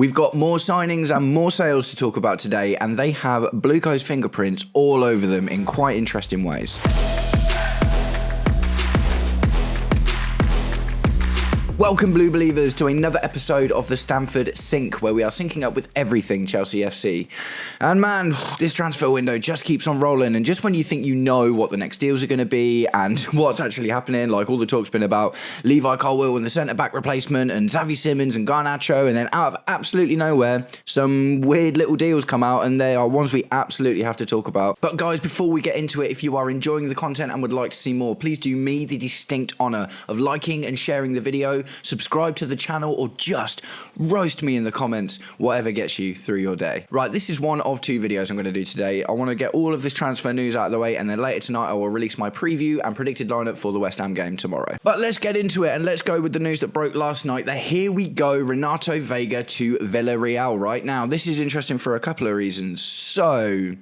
We've got more signings and more sales to talk about today, and they have BlueCo's fingerprints all over them in quite interesting ways. Welcome, Blue Believers, to another episode of the Stamford Sync, where we are syncing up with everything Chelsea FC. And man, this transfer window just keeps on rolling, and just when you think you know what the next deals are going to be and what's actually happening, like all the talk's been about Levi Colwill and the centre-back replacement and Xavi Simons and Garnacho, and then out of absolutely nowhere, some weird little deals come out, and they are ones we absolutely have to talk about. But guys, before we get into it, if you are enjoying the content and would like to see more, please do me the distinct honour of liking and sharing the video, subscribe to the channel, or just roast me in the comments, whatever gets you through your day. Right, this is one of two videos I'm going to do today. I want to get all of this transfer news out of the way, and then later tonight I will release my preview and predicted lineup for the West Ham game tomorrow. But let's get into it, and let's go with the news that broke last night. That here we go, Renato Vega to Villareal. Right now, this is interesting for a couple of reasons. So,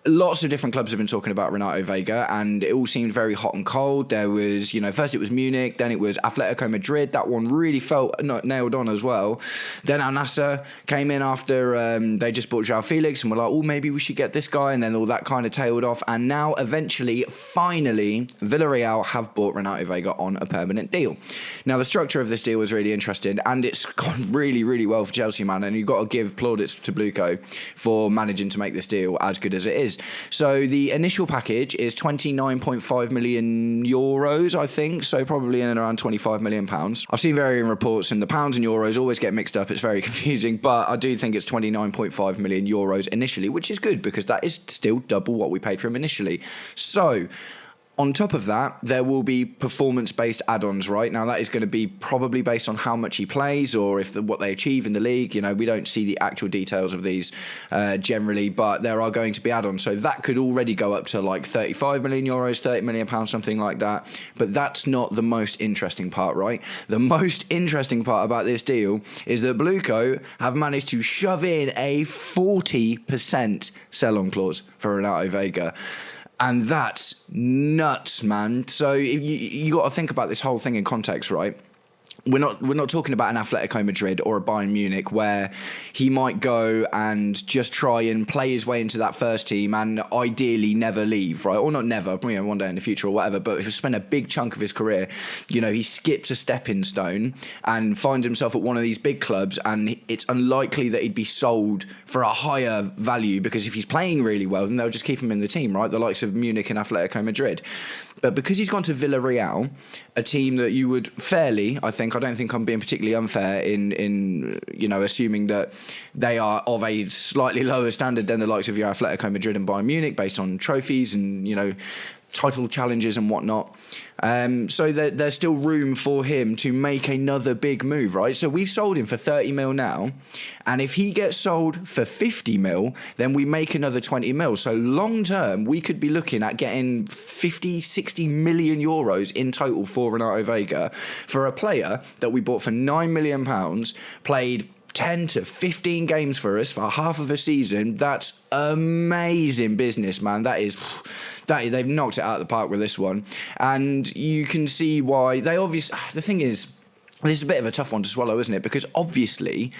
lots of different clubs have been talking about Renato Vega, and it all seemed very hot and cold. There was, first it was Munich, then it was Atletico Madrid. That one really felt nailed on as well. Then Al Nassr came in after they just bought João Felix, and were like, oh, maybe we should get this guy, and then all that kind of tailed off. And now, eventually, finally, Villareal have bought Renato Vega on a permanent deal. Now, the structure of this deal was really interesting, and it's gone really, really well for Chelsea, man, and you've got to give plaudits to BlueCo for managing to make this deal as good as it is. So the initial package is 29.5 million euros, I think, so probably in and around 25 million pounds. I've seen varying reports, and the pounds and euros always get mixed up. It's very confusing, but I do think it's 29.5 million euros initially, which is good because that is still double what we paid for him initially. So, on top of that, there will be performance-based add-ons, right? Now, that is going to be probably based on how much he plays or what they achieve in the league. We don't see the actual details of these generally, but there are going to be add-ons. So that could already go up to like 35 million euros, 30 million pounds, something like that. But that's not the most interesting part, right? The most interesting part about this deal is that BlueCo have managed to shove in a 40% sell-on clause for Renato Vega. And that's nuts, man. So you got to think about this whole thing in context, right? We're not talking about an Atletico Madrid or a Bayern Munich where he might go and just try and play his way into that first team and ideally never leave, right? Or not never, one day in the future or whatever, but he'll spend a big chunk of his career, he skips a stepping stone and finds himself at one of these big clubs, and it's unlikely that he'd be sold for a higher value because if he's playing really well, then they'll just keep him in the team, right? The likes of Munich and Atletico Madrid. But because he's gone to Villareal, a team that you would fairly, I don't think I'm being particularly unfair in assuming that they are of a slightly lower standard than the likes of your Atletico Madrid and Bayern Munich based on trophies and, title challenges and whatnot. So there's still room for him to make another big move, right? So we've sold him for 30 mil now, and if he gets sold for 50 mil, then we make another 20 mil. So long term, we could be looking at getting 50, 60 million euros in total for Renato Vega for a player that we bought for £9 million, played 10 to 15 games for us for half of a season. That's amazing business, man. They've knocked it out of the park with this one. And you can see why the thing is, this is a bit of a tough one to swallow, isn't it? Because obviously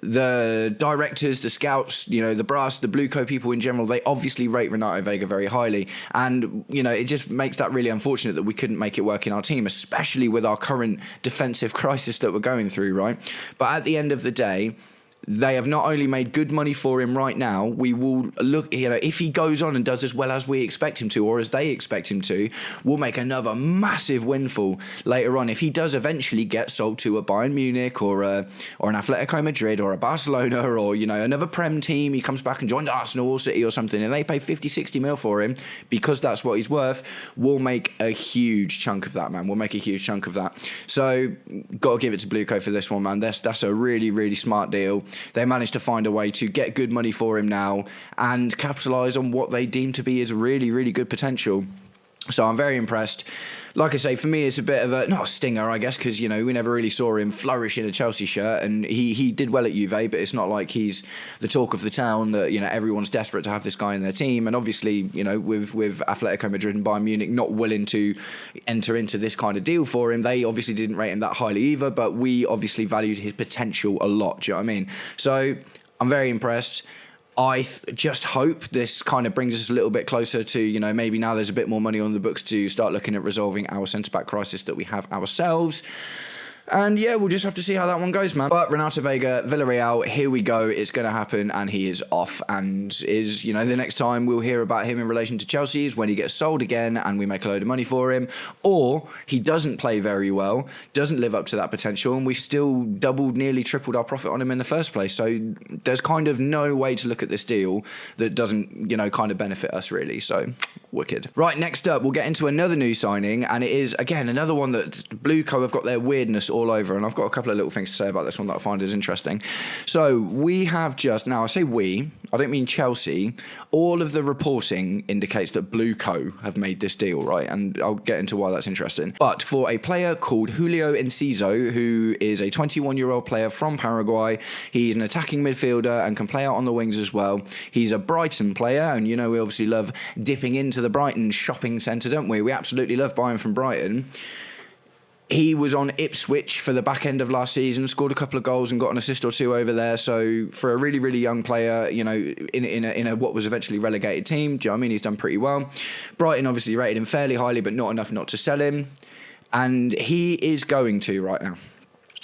the directors, the scouts, the brass, the BlueCo people in general, they obviously rate Renato Vega very highly. And, it just makes that really unfortunate that we couldn't make it work in our team, especially with our current defensive crisis that we're going through, right? But at the end of the day, they have not only made good money for him right now, we will look, if he goes on and does as well as we expect him to, or as they expect him to, we'll make another massive windfall later on. If he does eventually get sold to a Bayern Munich or an Atletico Madrid or a Barcelona or, another Prem team, he comes back and joins Arsenal or City or something, and they pay 50, 60 mil for him because that's what he's worth, we'll make a huge chunk of that, man. We'll make a huge chunk of that. So, got to give it to BlueCo for this one, man. That's a really, really smart deal. They managed to find a way to get good money for him now and capitalise on what they deem to be his really, really good potential. So I'm very impressed. Like I say, for me, it's a bit of a, not a stinger, I guess, because, we never really saw him flourish in a Chelsea shirt, and he did well at Juve, but it's not like he's the talk of the town that, everyone's desperate to have this guy in their team. And obviously, with Atletico Madrid and Bayern Munich not willing to enter into this kind of deal for him, they obviously didn't rate him that highly either, but we obviously valued his potential a lot, do you know what I mean? So I'm very impressed. I just hope this kind of brings us a little bit closer to, maybe now there's a bit more money on the books to start looking at resolving our centre-back crisis that we have ourselves. And yeah, we'll just have to see how that one goes, man. But Renato Vega, Villareal, here we go. It's going to happen, and he is off. And is, the next time we'll hear about him in relation to Chelsea is when he gets sold again and we make a load of money for him. Or he doesn't play very well, doesn't live up to that potential, and we still doubled, nearly tripled our profit on him in the first place. So there's kind of no way to look at this deal that doesn't, kind of benefit us, really. So wicked. Right, next up, we'll get into another new signing, and it is, again, another one that BlueCo have got their weirdness all over, and I've got a couple of little things to say about this one that I find is interesting. So we have just, now I say we, I don't mean Chelsea, all of the reporting indicates that BlueCo have made this deal, right? And I'll get into why that's interesting. But for a player called Julio Enciso, who is a 21-year-old player from Paraguay, he's an attacking midfielder and can play out on the wings as well. He's a Brighton player, and we obviously love dipping into the Brighton shopping centre, don't we? We absolutely love buying from Brighton. He was on Ipswich for the back end of last season, scored a couple of goals and got an assist or two over there. So for a really, really young player, in a what was eventually relegated team, do you know what I mean? He's done pretty well. Brighton obviously rated him fairly highly, but not enough not to sell him. And he is going to right now.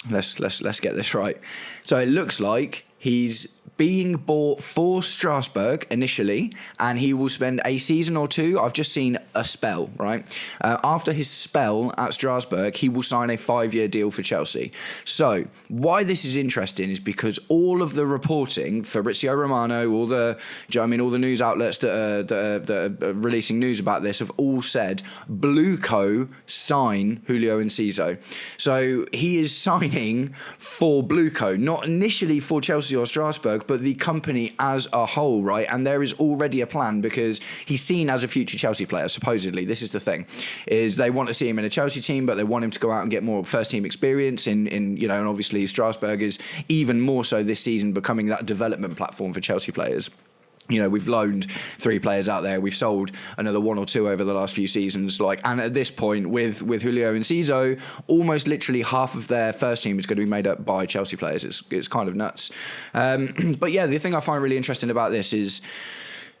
Let's get this right. So it looks like he's being bought for Strasbourg initially, and he will spend a season or two. I've just seen a spell, right? After his spell at Strasbourg, he will sign a 5-year deal for Chelsea. So why this is interesting is because all of the reporting, Fabrizio Romano, all the news outlets that are releasing news about this have all said BlueCo sign Julio Enciso. So he is signing for BlueCo, not initially for Chelsea or Strasbourg, but the company as a whole, right? And there is already a plan because he's seen as a future Chelsea player, supposedly. This is the thing, is they want to see him in a Chelsea team, but they want him to go out and get more first-team experience in and obviously Strasbourg is even more so this season becoming that development platform for Chelsea players. We've loaned 3 players out there. We've sold another 1 or 2 over the last few seasons. And at this point, with Julio Enciso, almost literally half of their first team is going to be made up by Chelsea players. It's kind of nuts. But yeah, the thing I find really interesting about this is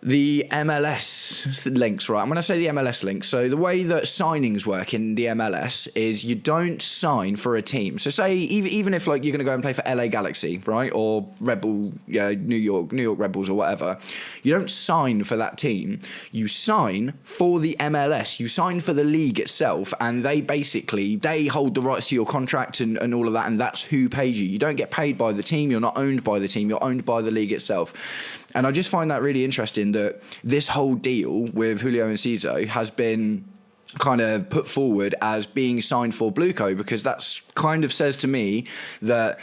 the MLS links, right? I'm going to say the MLS links. So the way that signings work in the MLS is you don't sign for a team. So say even if you're going to go and play for LA Galaxy, right, or New York Rebels or whatever, you don't sign for that team. You sign for the MLS. You sign for the league itself, and they hold the rights to your contract and all of that, and that's who pays you. You don't get paid by the team. You're not owned by the team. You're owned by the league itself. And I just find that really interesting that this whole deal with Julio Enciso has been kind of put forward as being signed for BlueCo, because that's kind of says to me that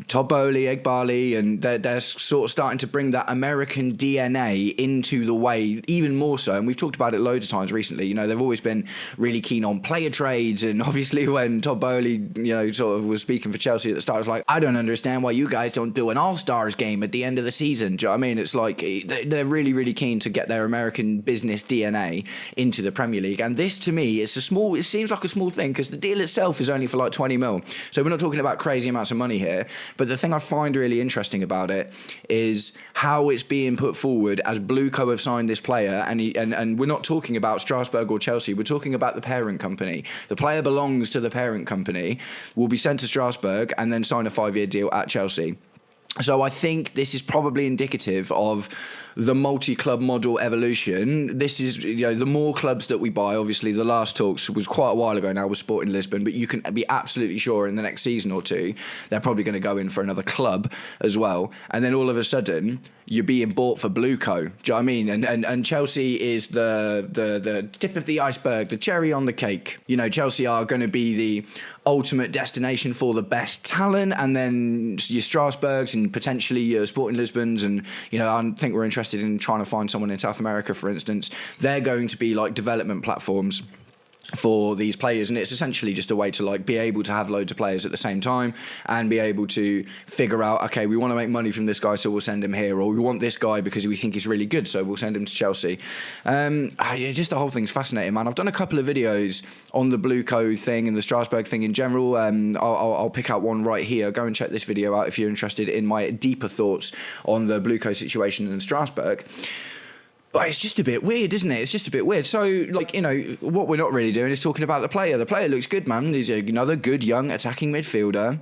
Todd Boehly, Egbali, and they're sort of starting to bring that American DNA into the way even more so. And we've talked about it loads of times recently. They've always been really keen on player trades. And obviously when Todd Boehly, sort of was speaking for Chelsea at the start, it was like, I don't understand why you guys don't do an All-Stars game at the end of the season. Do you know what I mean? It's like they're really, really keen to get their American business DNA into the Premier League. And this, to me, it seems like a small thing because the deal itself is only for like 20 mil. So we're not talking about crazy amounts of money here. But the thing I find really interesting about it is how it's being put forward as BlueCo have signed this player, and we're not talking about Strasbourg or Chelsea, we're talking about the parent company. The player belongs to the parent company, will be sent to Strasbourg and then sign a 5-year deal at Chelsea. So I think this is probably indicative of the multi-club model evolution. This is, the more clubs that we buy, obviously the last talks was quite a while ago now with Sporting Lisbon, but you can be absolutely sure in the next season or two, they're probably going to go in for another club as well. And then all of a sudden, you're being bought for BlueCo. Do you know what I mean? And Chelsea is the tip of the iceberg, the cherry on the cake. Chelsea are going to be the ultimate destination for the best talent, and then your Strasbourgs and potentially your Sporting Lisbons, and I think we're interested in trying to find someone in South America, for instance. They're going to be like development platforms for these players, and it's essentially just a way to like be able to have loads of players at the same time and be able to figure out, okay, we want to make money from this guy, so we'll send him here, or we want this guy because we think he's really good, so we'll send him to Chelsea. Just the whole thing's fascinating, man. I've done a couple of videos on the BlueCo thing and the Strasbourg thing in general. I'll pick out one right here. Go and check this video out if you're interested in my deeper thoughts on the BlueCo situation in Strasbourg. But it's just a bit weird, isn't it? It's just a bit weird. So, what we're not really doing is talking about the player. The player looks good, man. He's another good, young, attacking midfielder.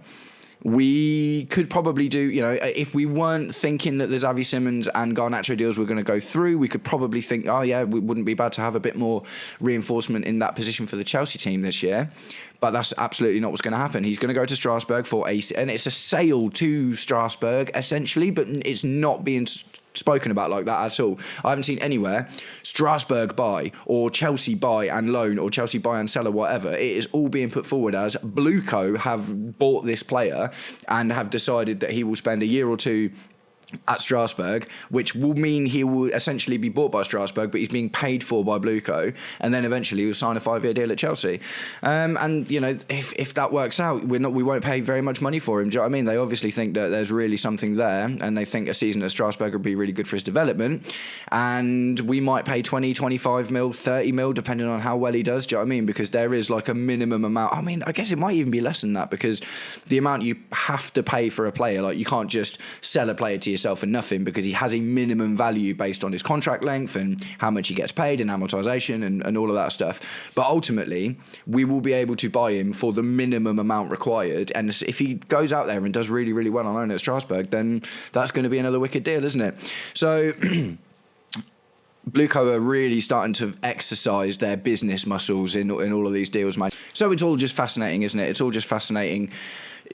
We could probably do, if we weren't thinking that the Xavi Simons and Garnacho deals were going to go through, we could probably think, it wouldn't be bad to have a bit more reinforcement in that position for the Chelsea team this year. But that's absolutely not what's going to happen. He's going to go to Strasbourg and it's a sale to Strasbourg, essentially, but it's not being spoken about like that at all. I haven't seen anywhere Strasbourg buy or Chelsea buy and loan or Chelsea buy and sell or whatever. It is all being put forward as BlueCo have bought this player and have decided that he will spend a year or two at Strasbourg, which will mean he will essentially be bought by Strasbourg, but he's being paid for by BlueCo, and then eventually he'll sign a 5-year deal at Chelsea. If that works out, we won't pay very much money for him. Do you know what I mean? They obviously think that there's really something there, and they think a season at Strasbourg would be really good for his development, and we might pay 20, 25 mil, 30 mil, depending on how well he does. Do you know what I mean? Because there is like a minimum amount. I mean, I guess it might even be less than that, because the amount you have to pay for a player, like you can't just sell a player to yourself for nothing, because he has a minimum value based on his contract length and how much he gets paid and amortization and all of that stuff. But ultimately, we will be able to buy him for the minimum amount required. And if he goes out there and does really, really well on loan at Strasbourg, then that's going to be another wicked deal, isn't it? So BlueCo are really starting to exercise their business muscles in all of these deals, man. So it's all just fascinating, isn't it? It's all just fascinating.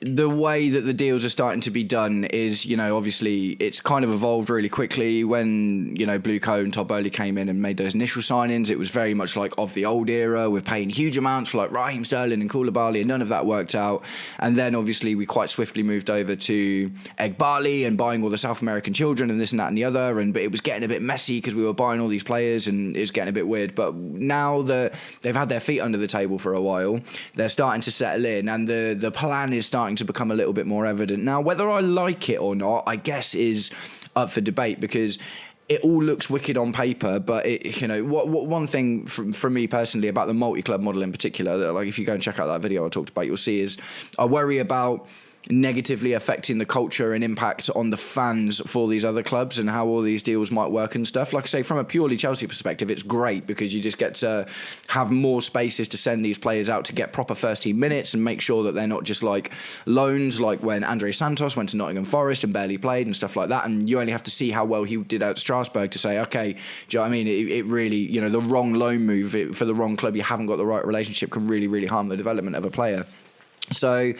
The way that the deals are starting to be done is, obviously it's kind of evolved really quickly. When, BlueCo and Todd Boehly came in and made those initial signings, it was very much like of the old era. We're paying huge amounts for like Raheem Sterling and Koulibaly, and none of that worked out. And then obviously we quite swiftly moved over to Egbali and buying all the South American children and this and that and the other. But it was getting a bit messy because we were buying all these players and it was getting a bit weird. But now that they've had their feet under the table for a while, they're starting to settle in, and the plan is starting to become a little bit more evident. Now, whether I like it or not, I guess is up for debate, because it all looks wicked on paper, but one thing from me personally about the multi-club model in particular, that like if you go and check out that video I talked about, you'll see is I worry about negatively affecting the culture and impact on the fans for these other clubs and how all these deals might work and stuff. Like I say, from a purely Chelsea perspective, it's great because you just get to have more spaces to send these players out to get proper first team minutes and make sure that they're not just like loans, like when Andre Santos went to Nottingham Forest and barely played and stuff like that, and you only have to see how well he did at Strasbourg to say, okay, do you know what I mean? It really, the wrong loan move for the wrong club, you haven't got the right relationship, can really, really harm the development of a player. So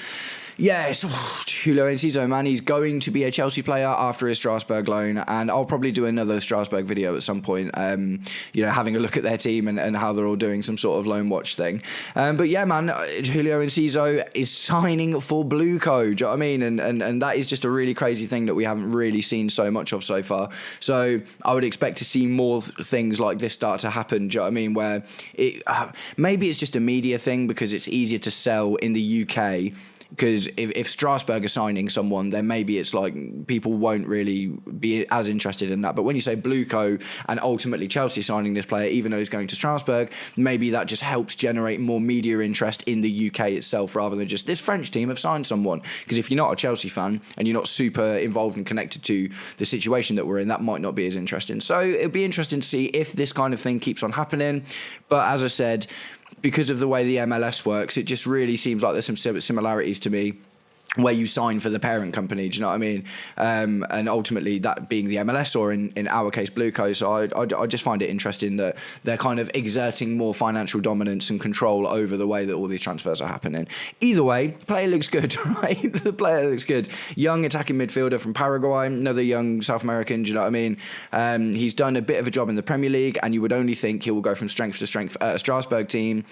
yeah, it's Julio Enciso, man. He's going to be a Chelsea player after his Strasbourg loan, and I'll probably do another Strasbourg video at some point, having a look at their team and how they're all doing some sort of loan watch thing. But yeah, man, Julio Enciso is signing for BlueCo, do you know what I mean? And that is just a really crazy thing that we haven't really seen so much of so far. So I would expect to see more things like this start to happen, do you know what I mean? Where maybe it's just a media thing because it's easier to sell in the UK. Because if Strasbourg are signing someone, then maybe it's like people won't really be as interested in that. But when you say BlueCo and ultimately Chelsea signing this player, even though he's going to Strasbourg, maybe that just helps generate more media interest in the UK itself rather than just this French team have signed someone. Because if you're not a Chelsea fan and you're not super involved and connected to the situation that we're in, that might not be as interesting. So it'll be interesting to see if this kind of thing keeps on happening. But as I said, because of the way the MLS works, it just really seems like there's some similarities to me where you sign for the parent company, do you know what I mean? And ultimately that being the MLS or in our case BlueCo. So I just find it interesting that they're kind of exerting more financial dominance and control over the way that all these transfers are happening. Either way, player looks good, right? The player looks good. Young attacking midfielder from Paraguay, another young South American, do you know what I mean? He's done a bit of a job in the Premier League, and you would only think he will go from strength to strength at a Strasbourg team.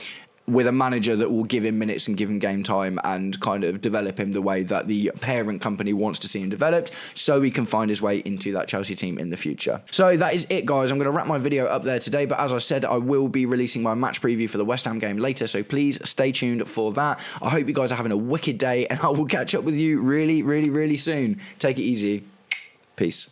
with a manager that will give him minutes and give him game time and kind of develop him the way that the parent company wants to see him developed, so he can find his way into that Chelsea team in the future. So that is it, guys. I'm going to wrap my video up there today, but as I said, I will be releasing my match preview for the West Ham game later, so please stay tuned for that. I hope you guys are having a wicked day, and I will catch up with you really, really, really soon. Take it easy. Peace.